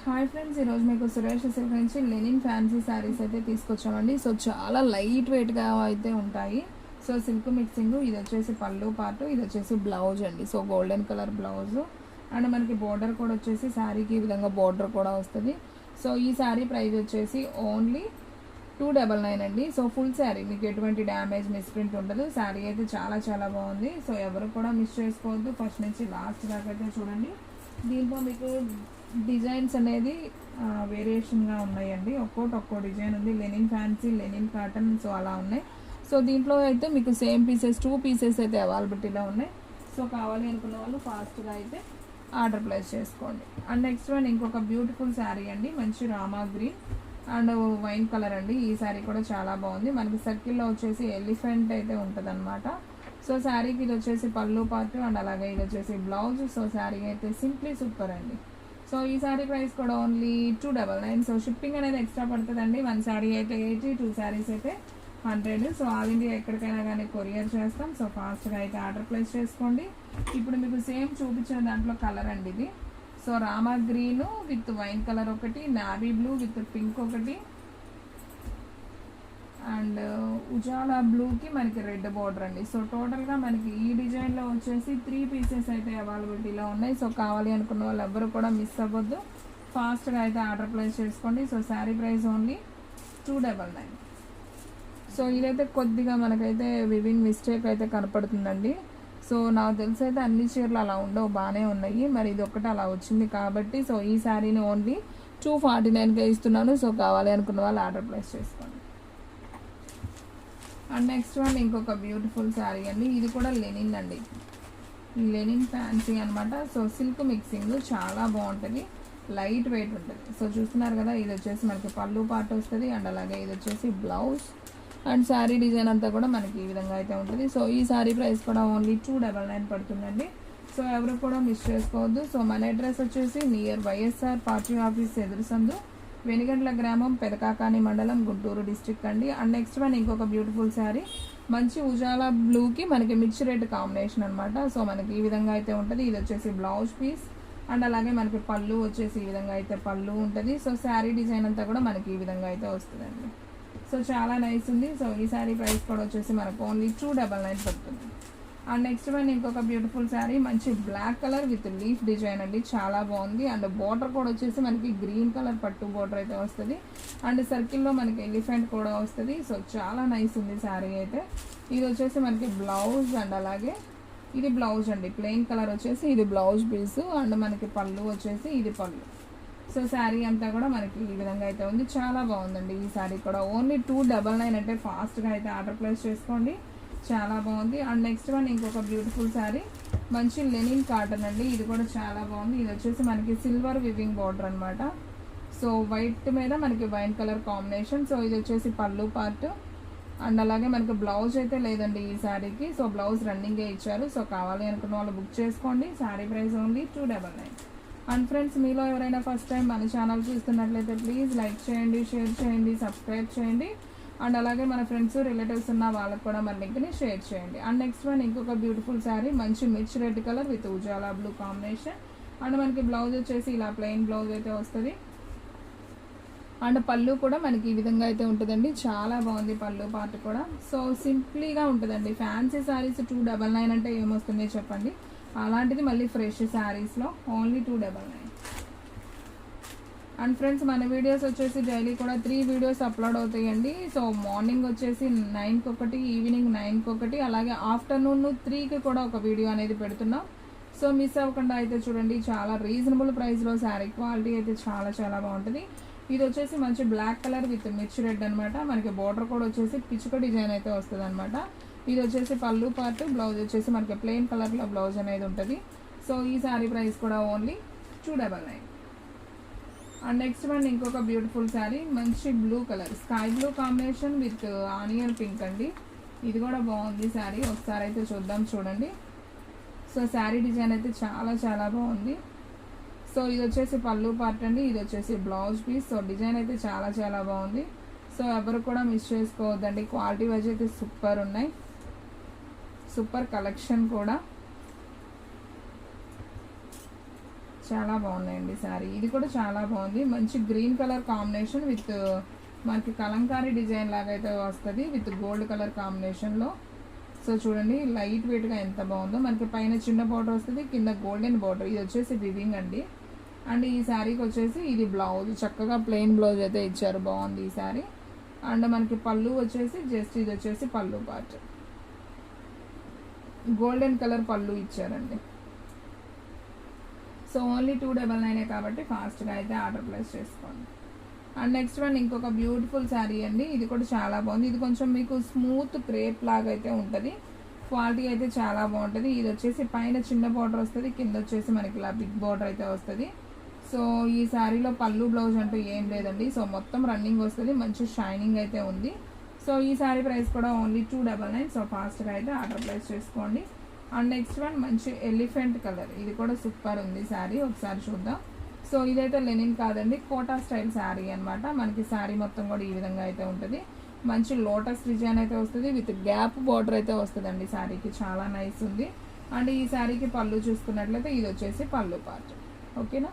Hi friends, ఈరోజు మీకు Suresh silk నుంచి లెనిన్ ఫ్యాన్సీ శారీస్ అయితే తీసుకొచ్చామండి. సో చాలా లైట్ వెయిట్గా అయితే ఉంటాయి. సో సిల్క్ మిక్సింగ్, ఇది వచ్చేసి పళ్ళు పాటు, ఇది వచ్చేసి బ్లౌజ్ అండి. So golden colour blouse and మనకి బోర్డర్ కూడా వచ్చేసి శారీకి ఈ విధంగా బోర్డర్ కూడా వస్తుంది. సో ఈ శారీ ప్రైస్ వచ్చేసి ఓన్లీ 299 అండి. సో ఫుల్ శారీ మీకు ఎటువంటి డ్యామేజ్ మిస్ప్రింట్ ఉండదు. శారీ అయితే చాలా చాలా బాగుంది. సో ఎవరు కూడా మిస్ చేసుకోవద్దు. ఫస్ట్ నుంచి లాస్ట్ దాకా అయితే చూడండి. దీంట్లో మీకు డిజైన్స్ అనేది వేరియేషన్గా ఉన్నాయండి. ఒక్కో డిజైన్ ఉంది. Lenin fancy, linen cotton, so అలా ఉన్నాయి. సో దీంట్లో అయితే మీకు సేమ్ పీసెస్ 2 పీసెస్ అయితే అవైలబిలిటీలో ఉన్నాయి. సో కావాలి అనుకున్న వాళ్ళు ఫాస్ట్గా అయితే ఆర్డర్ ప్లేస్ చేసుకోండి. అండ్ నెక్స్ట్ వన్ ఇంకొక బ్యూటిఫుల్ శారీ అండి. మంచి Rama green and wine colour అండి. ఈ శారీ కూడా చాలా బాగుంది. మనకి సర్కిల్లో వచ్చేసి ఎలిఫెంట్ అయితే ఉంటుంది అనమాట. సో శారీకి ఇది వచ్చేసి పళ్ళు పార్ట్ అండ్ అలాగే ఇది వచ్చేసి బ్లౌజ్. సో శారీ అయితే సింప్లీ సూపర్ అండి. సో ఈ శారీ ప్రైస్ కూడా ఓన్లీ 299. సో షిప్పింగ్ అనేది ఎక్స్ట్రా పడుతుందండి. 1 శారీ అయితే 80, 2 శారీస్ అయితే 100. సో ఆల్ ఇండియా ఎక్కడికైనా కానీ కొరియర్ చేస్తాం. సో ఫాస్ట్గా అయితే ఆర్డర్ ప్లేస్ చేసుకోండి. ఇప్పుడు మీకు సేమ్ చూపించిన దాంట్లో కలర్ అండి ఇది. So Rama green with wine colour ఒకటి, నావీ బ్లూ విత్ పింక్ ఒకటి అండ్ ఉజాలా బ్లూకి మనకి రెడ్ బార్డర్ అండి. సో టోటల్గా మనకి ఈ డిజైన్లో వచ్చేసి 3 పీసెస్ అయితే అవైలబిలిటీలో ఉన్నాయి. సో కావాలి అనుకున్న వాళ్ళు ఎవ్వరు కూడా మిస్ అవ్వద్దు. ఫాస్ట్గా అయితే ఆర్డర్ ప్లేస్ చేసుకోండి. So sari price only 299. So ఇదైతే కొద్దిగా మనకైతే వివింగ్ మిస్టేక్ అయితే కనపడుతుందండి. సో నాకు తెలిసి అయితే అన్ని చీరలు అలా ఉండవు, బాగానే ఉన్నాయి. మరి ఇది ఒక్కటి అలా వచ్చింది కాబట్టి సో ఈ శారీని ఓన్లీ 249కే ఇస్తున్నాను. సో కావాలి అనుకున్న వాళ్ళు ఆర్డర్ ప్లేస్ చేసుకోండి. అండ్ నెక్స్ట్ వన్ ఇంకొక బ్యూటిఫుల్ శారీ అండి. ఇది కూడా లెనిన్ అండి, లెనిన్ ఫ్యాన్సీ అనమాట. సో సిల్క్ మిక్సింగ్ చాలా బాగుంటుంది, లైట్ వెయిట్ ఉంటుంది. సో చూస్తున్నారు కదా, ఇది వచ్చేసి మనకి పళ్ళు పార్ట్ వస్తుంది అండ్ అలాగే ఇది వచ్చేసి బ్లౌజ్ అండ్ శారీ డిజైన్ అంతా కూడా మనకి ఈ విధంగా అయితే ఉంటుంది. సో ఈ శారీ ప్రైస్ కూడా ఓన్లీ 299 పడుతుందండి. సో ఎవరు కూడా మిస్ చేసుకోవద్దు. సో మన అడ్రస్ వచ్చేసి నియర్ వైఎస్ఆర్ పార్టీ ఆఫీస్ ఎదురు సందు, వెనిగండ్ల గ్రామం, పెదకాకాని మండలం, గుంటూరు డిస్ట్రిక్ట్ అండి. అండ్ నెక్స్ట్ వన్ ఇంకొక బ్యూటిఫుల్ శారీ, మంచి ఉజాలా బ్లూకి మనకి మిర్చ్ రెడ్ కాంబినేషన్ అనమాట. సో మనకి ఈ విధంగా అయితే ఉంటుంది. ఇది వచ్చేసి బ్లౌజ్ పీస్ అండ్ అలాగే మనకి పళ్ళు వచ్చేసి ఈ విధంగా అయితే పళ్ళు ఉంటుంది. సో శారీ డిజైన్ అంతా కూడా మనకి ఈ విధంగా అయితే వస్తుందండి. సో చాలా నైస్ ఉంది. సో ఈ శారీ ప్రైస్ కూడా వచ్చేసి మనకు ఓన్లీ 299 పడుతుంది. అండ్ నెక్స్ట్ వన్ ఇంకొక బ్యూటిఫుల్ శారీ, మంచి black colour with leaf design అండి, చాలా బాగుంది. అండ్ బోర్డర్ కూడా వచ్చేసి మనకి గ్రీన్ కలర్ పట్టు బోర్డర్ అయితే వస్తుంది అండ్ సర్కిల్లో మనకి ఎలిఫెంట్ కూడా వస్తుంది. సో చాలా నైస్ ఉంది శారీ అయితే. ఇది వచ్చేసి మనకి బ్లౌజ్ అండ్ అలాగే ఇది బ్లౌజ్ అండి, ప్లెయిన్ కలర్ వచ్చేసి ఇది బ్లౌజ్ పీస్ అండ్ మనకి పళ్ళు వచ్చేసి ఇది పళ్ళు. సో శారీ అంతా కూడా మనకి ఈ విధంగా అయితే ఉంది, చాలా బాగుందండి. ఈ శారీ కూడా ఓన్లీ 299 అంటే ఫాస్ట్గా అయితే ఆర్డర్ ప్లేస్ చేసుకోండి, చాలా బాగుంది. అండ్ నెక్స్ట్ వన్ ఇంకొక బ్యూటిఫుల్ శారీ, మంచి లెనిన్ కాటన్ అండి. ఇది కూడా చాలా బాగుంది. ఇది వచ్చేసి మనకి సిల్వర్ వివింగ్ బార్డర్ అనమాట. సో వైట్ మీద మనకి వైన్ కలర్ కాంబినేషన్. సో ఇది వచ్చేసి పళ్ళు పార్ట్ అండ్ అలాగే మనకి బ్లౌజ్ అయితే లేదండి ఈ శారీకి. సో బ్లౌజ్ రన్నింగే ఇచ్చారు. సో కావాలి అనుకున్న వాళ్ళు బుక్ చేసుకోండి. Sari price only 299. And friends, మీలో ఎవరైనా ఫస్ట్ టైం మన ఛానల్ చూస్తున్నట్లయితే ప్లీజ్ లైక్ చేయండి, షేర్ చేయండి, సబ్స్క్రైబ్ చేయండి అండ్ అలాగే మన ఫ్రెండ్స్ రిలేటివ్స్ ఉన్న వాళ్ళకి కూడా మన లింక్ని షేర్ చేయండి. అండ్ నెక్స్ట్ వన్ ఇంకొక బ్యూటిఫుల్ శారీ, మంచి mirch red colour with Ujala blue combination and మనకి బ్లౌజ్ వచ్చేసి ఇలా ప్లెయిన్ బ్లౌజ్ అయితే వస్తుంది అండ్ పళ్ళు కూడా మనకి ఈ విధంగా అయితే ఉంటుందండి, చాలా బాగుంది పళ్ళు పార్ట్ కూడా. సో సింప్లీగా ఉంటుందండి. ఫ్యాన్సీ శారీస్ 299 అంటే ఏమొస్తుంది చెప్పండి, అలాంటిది మళ్ళీ ఫ్రెష్ శారీస్లో ఓన్లీ 299. అండ్ ఫ్రెండ్స్, మన వీడియోస్ వచ్చేసి డైలీ కూడా 3 వీడియోస్ అప్లోడ్ అవుతాయండి. సో మార్నింగ్ వచ్చేసి 9కి ఒకటి, ఈవినింగ్ 9కి ఒకటి, అలాగే ఆఫ్టర్నూన్ 3కి కూడా ఒక వీడియో అనేది పెడుతున్నాం. సో మిస్ అవ్వకుండా అయితే చూడండి. చాలా రీజనబుల్ ప్రైస్లో శారీ క్వాలిటీ అయితే చాలా చాలా బాగుంటుంది. ఇది వచ్చేసి మంచి బ్లాక్ కలర్ విత్ మిర్చ్ రెడ్ అనమాట. మనకి బోర్డర్ కూడా వచ్చేసి పిచ్చుక డిజైన్ అయితే వస్తుంది అనమాట. ఇది వచ్చేసి పళ్ళు పార్ట్, బ్లౌజ్ వచ్చేసి మనకి ప్లెయిన్ కలర్లో బ్లౌజ్ అనేది ఉంటుంది. సో ఈ శారీ ప్రైస్ కూడా ఓన్లీ 299. అండ్ నెక్స్ట్ వన్ ఇంకొక బ్యూటిఫుల్ శారీ, మంచి blue colour, sky blue combination with onion pink అండి. ఇది కూడా బాగుంది శారీ, ఒకసారి అయితే చూద్దాం చూడండి. సో శారీ డిజైన్ అయితే చాలా చాలా బాగుంది. సో ఇది వచ్చేసి పళ్ళు పార్ట్ అండి, ఇది వచ్చేసి బ్లౌజ్ పీస్. సో డిజైన్ అయితే చాలా చాలా బాగుంది. సో ఎవరు కూడా మిస్ చేసుకోవద్దండి. క్వాలిటీ వైజ్ అయితే సూపర్ ఉన్నాయి, సూపర్ కలెక్షన్ కూడా. చాలా బాగున్నాయండి శారీ. ఇది కూడా చాలా బాగుంది. మంచి గ్రీన్ కలర్ కాంబినేషన్ విత్ మనకి కలంకారీ డిజైన్ లాగా అయితే వస్తుంది విత్ గోల్డ్ కలర్ కాంబినేషన్లో. సో చూడండి లైట్ వెయిట్గా ఎంత బాగుందో. మనకి పైన చిన్న బార్డర్ వస్తుంది, కింద గోల్డెన్ బార్డర్. ఇది వచ్చేసి వివింగ్ అండి. అండ్ ఈ శారీకి వచ్చేసి ఇది బ్లౌజ్, చక్కగా ప్లెయిన్ బ్లౌజ్ అయితే ఇచ్చారు, బాగుంది ఈ శారీ. అండ్ మనకి పళ్ళు వచ్చేసి జస్ట్ ఇది వచ్చేసి పళ్ళు పార్ట్, గోల్డెన్ కలర్ పళ్ళు ఇచ్చారండి. సో ఓన్లీ 299 కాబట్టి ఫాస్ట్గా అయితే ఆర్డర్ ప్లేస్ చేసుకోండి. అండ్ నెక్స్ట్ వన్ ఇంకొక బ్యూటిఫుల్ శారీ అండి. ఇది కూడా చాలా బాగుంది. ఇది కొంచెం మీకు స్మూత్ క్రేప్ లాగా అయితే ఉంటుంది. క్వాలిటీ అయితే చాలా బాగుంటుంది. ఇది వచ్చేసి పైన చిన్న బార్డర్ వస్తుంది, కింద వచ్చేసి మనకి ఇలా బిగ్ బార్డర్ అయితే వస్తుంది. సో ఈ శారీలో పళ్ళు బ్లౌజ్ అంటూ ఏం లేదండి. సో మొత్తం రన్నింగ్ వస్తుంది, మంచి షైనింగ్ అయితే ఉంది. సో ఈ శారీ ప్రైస్ కూడా ఓన్లీ 299. సో ఫాస్ట్గా అయితే ఆర్డర్ ప్లేస్ చేసుకోండి. అండ్ నెక్స్ట్ వన్ మంచి ఎలిఫెంట్ కలర్. ఇది కూడా సూపర్ ఉంది శారీ, ఒకసారి చూద్దాం. సో ఇదైతే లెనిన్ కాదండి, కోటా స్టైల్ శారీ అనమాట. మనకి శారీ మొత్తం కూడా ఈ విధంగా అయితే ఉంటుంది. మంచి లోటస్ డిజైన్ అయితే వస్తుంది విత్ గ్యాప్ బార్డర్ అయితే వస్తుందండి శారీకి, చాలా నైస్ ఉంది. అండ్ ఈ శారీకి పళ్ళు చూసుకున్నట్లయితే ఇది వచ్చేసి పళ్ళు పార్ట్, ఓకేనా.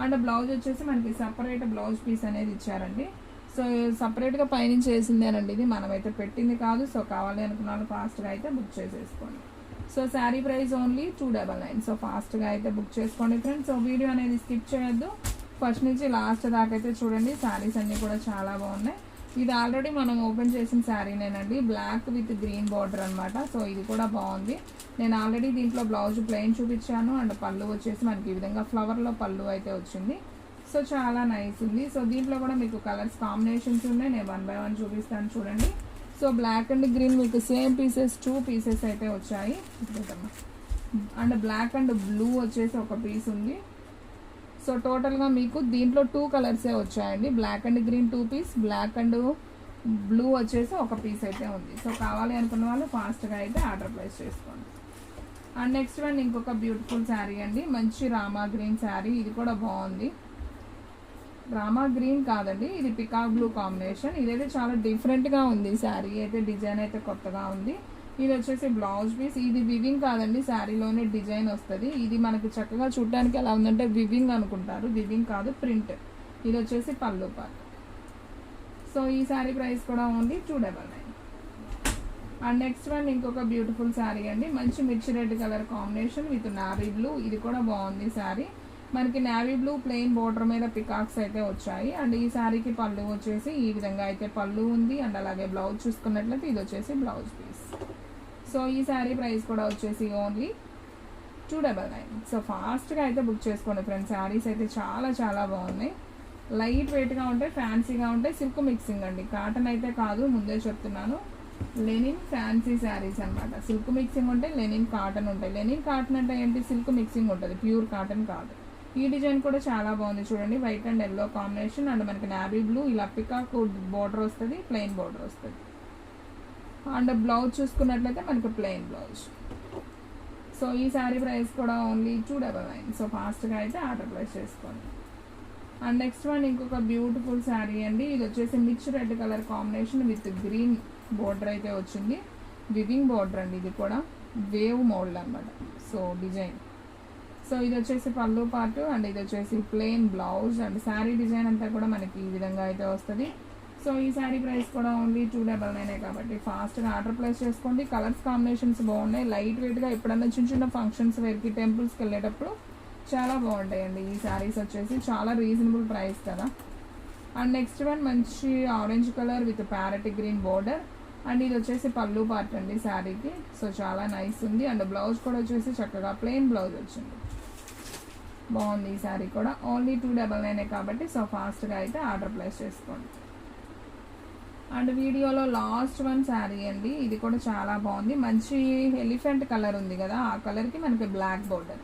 అండ్ బ్లౌజ్ వచ్చేసి మనకి సపరేట్ బ్లౌజ్ పీస్ అనేది ఇచ్చారండి. సో సపరేట్గా పైనుంచి వేసిందేనండి, ఇది మనమైతే పెట్టింది కాదు. సో కావాలి అనుకున్న వాళ్ళు ఫాస్ట్గా అయితే బుక్ చేసేసుకోండి. So sari price only 299. So ఫాస్ట్గా అయితే బుక్ చేసుకోండి ఫ్రెండ్స్. సో వీడియో అనేది స్కిప్ చేయొద్దు, ఫస్ట్ నుంచి లాస్ట్ దాకా అయితే చూడండి. శారీస్ అన్నీ కూడా చాలా బాగున్నాయి. ఇది ఆల్రెడీ మనం ఓపెన్ చేసిన శారీనేనండి, బ్లాక్ విత్ గ్రీన్ బార్డర్ అనమాట. సో ఇది కూడా బాగుంది. నేను ఆల్రెడీ దీంట్లో బ్లౌజ్ ప్లెయిన్ చూపించాను. అండ్ పళ్ళు వచ్చేసి మనకి ఈ విధంగా ఫ్లవర్లో పళ్ళు అయితే వచ్చింది. సో చాలా నైస్ ఉంది. సో దీంట్లో కూడా మీకు కలర్స్ కాంబినేషన్స్ ఉన్నాయి, నేను 1 by 1 చూపిస్తాను చూడండి. సో బ్లాక్ అండ్ గ్రీన్ మీకు సేమ్ పీసెస్ 2 pieces అయితే వచ్చాయి. అండ్ బ్లాక్ అండ్ బ్లూ వచ్చేసి ఒక పీస్ ఉంది. సో టోటల్గా మీకు దీంట్లో 2 కలర్సే వచ్చాయండి. Black and green 2 piece, black and blue వచ్చేసి ఒక పీస్ అయితే ఉంది. సో కావాలి అనుకున్న వాళ్ళు ఫాస్ట్గా అయితే ఆర్డర్ ప్లేస్ చేసుకోండి. అండ్ నెక్స్ట్ వన్ ఇంకొక బ్యూటిఫుల్ శారీ అండి, మంచి రామా గ్రీన్ శారీ. ఇది కూడా బాగుంది. రామా గ్రీన్ కాదండి, ఇది పికాక్ బ్లూ కాంబినేషన్. ఇదైతే చాలా డిఫరెంట్గా ఉంది శారీ అయితే, డిజైన్ అయితే కొత్తగా ఉంది. ఇది వచ్చేసి బ్లౌజ్ పీస్. ఇది వివింగ్ కాదండి, శారీలోనే డిజైన్ వస్తుంది. ఇది మనకి చక్కగా చూడడానికి ఎలా ఉందంటే వివింగ్ అనుకుంటారు, వివింగ్ కాదు, ప్రింట్. ఇది వచ్చేసి పళ్ళు పార్ట్. సో ఈ శారీ ప్రైస్ కూడా ఓన్లీ 299. అండ్ నెక్స్ట్ వన్ ఇంకొక బ్యూటిఫుల్ శారీ అండి, మంచి మిర్చి red colour combination with navy blue. ఇది కూడా బాగుంది శారీ. మనకి నావీ బ్లూ ప్లెయిన్ బోర్డర్ మీద పికాక్స్ అయితే వచ్చాయి. అండ్ ఈ శారీకి పళ్ళు వచ్చేసి ఈ విధంగా అయితే పళ్ళు ఉంది. అండ్ అలాగే బ్లౌజ్ చూసుకున్నట్లయితే ఇది వచ్చేసి బ్లౌజ్ పీస్. సో ఈ శారీ ప్రైస్ కూడా వచ్చేసి ఓన్లీ 299. సో ఫాస్ట్గా అయితే బుక్ చేసుకోండి ఫ్రెండ్స్. శారీస్ అయితే చాలా చాలా బాగున్నాయి, లైట్ వెయిట్గా ఉంటాయి, ఫ్యాన్సీగా ఉంటాయి. సిల్క్ మిక్సింగ్ అండి, కాటన్ అయితే కాదు, ముందే చెప్తున్నాను. లెనిన్ ఫ్యాన్సీ శారీస్ అనమాట. సిల్క్ మిక్సింగ్ ఉంటాయి, లెనిన్ కాటన్ ఉంటాయి. లెనిన్ కాటన్ అంటే ఏంటి, సిల్క్ మిక్సింగ్ ఉంటుంది, ప్యూర్ కాటన్ కాదు. ఈ డిజైన్ కూడా చాలా బాగుంది చూడండి, white and yellow combination. And మనకి నావీ బ్లూ ఇలా పికాక్ బోర్డర్ వస్తుంది, ప్లెయిన్ బోర్డర్ వస్తుంది. అండ్ బ్లౌజ్ చూసుకున్నట్లయితే మనకి ప్లెయిన్ బ్లౌజ్. సో ఈ శారీ ప్రైస్ కూడా ఓన్లీ 299. సో ఫాస్ట్గా అయితే ఆర్డర్ ప్లేస్ చేసుకోండి. అండ్ నెక్స్ట్ వన్ ఇంకొక బ్యూటిఫుల్ శారీ అండి. ఇది వచ్చేసి మిర్చి red colour combination with green border అయితే వచ్చింది. వివింగ్ బోర్డర్ అండి, ఇది కూడా వేవ్ మోల్డ్ అనమాట. So design. సో ఇది వచ్చేసి పళ్ళు పార్ట్. అండ్ ఇది వచ్చేసి plain blouse. And sari design అంతా కూడా మనకి ఈ విధంగా అయితే వస్తుంది. సో ఈ శారీ ప్రైస్ కూడా ఓన్లీ 299 కాబట్టి ఫాస్ట్గా ఆర్డర్ ప్లేస్ చేసుకోండి. కలర్స్ కాంబినేషన్స్ బాగున్నాయి, లైట్ వెయిట్గా ఎప్పుడన్నా చిన్న చిన్న ఫంక్షన్స్ వేర్కి టెంపుల్స్కి వెళ్ళేటప్పుడు చాలా బాగుంటాయండి. ఈ శారీస్ వచ్చేసి చాలా రీజనబుల్ ప్రైస్ కదా. అండ్ నెక్స్ట్ వన్ మంచి orange colour with parrot green border. And ఇది వచ్చేసి పళ్ళు పార్ట్ అండి శారీకి. సో చాలా నైస్ ఉంది. అండ్ బ్లౌజ్ కూడా వచ్చేసి చక్కగా ప్లెయిన్ బ్లౌజ్ వచ్చింది, బాగుంది ఈ శారీ కూడా. ఓన్లీ 299 కాబట్టి సో ఫాస్ట్గా అయితే ఆర్డర్ ప్లేస్ చేసుకోండి. అండ్ వీడియోలో లాస్ట్ వన్ శారీ అండి, ఇది కూడా చాలా బాగుంది. మంచి ఎలిఫెంట్ కలర్ ఉంది కదా, ఆ కలర్కి మనకి బ్లాక్ బోర్డర్.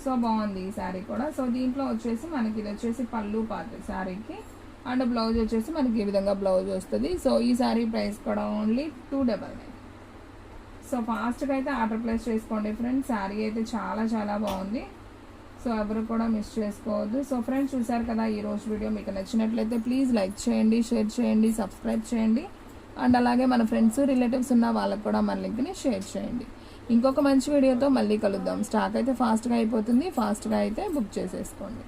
సో బాగుంది ఈ శారీ కూడా. సో దీంట్లో వచ్చేసి మనకి ఇది వచ్చేసి పళ్ళు పార్ట్ శారీకి. అండ్ బ్లౌజ్ వచ్చేసి మనకి ఈ విధంగా బ్లౌజ్ వస్తుంది. సో ఈ శారీ ప్రైస్ కూడా ఓన్లీ 299. సో ఫాస్ట్గా అయితే ఆర్డర్ ప్లేస్ చేసుకోండి ఫ్రెండ్స్. శారీ అయితే చాలా చాలా బాగుంది. సో ఎవరు కూడా మిస్ చేసుకోవద్దు. సో ఫ్రెండ్స్ చూసారు కదా ఈరోజు వీడియో, మీకు నచ్చినట్లయితే ప్లీజ్ లైక్ చేయండి, షేర్ చేయండి, సబ్స్క్రైబ్ చేయండి. అండ్ అలాగే మన ఫ్రెండ్స్ రిలేటివ్స్ ఉన్న వాళ్ళకు కూడా మన లింక్ని షేర్ చేయండి. ఇంకొక మంచి వీడియోతో మళ్ళీ కలుద్దాం. స్టాక్ అయితే ఫాస్ట్గా అయిపోతుంది, ఫాస్ట్గా అయితే బుక్ చేసేసుకోండి.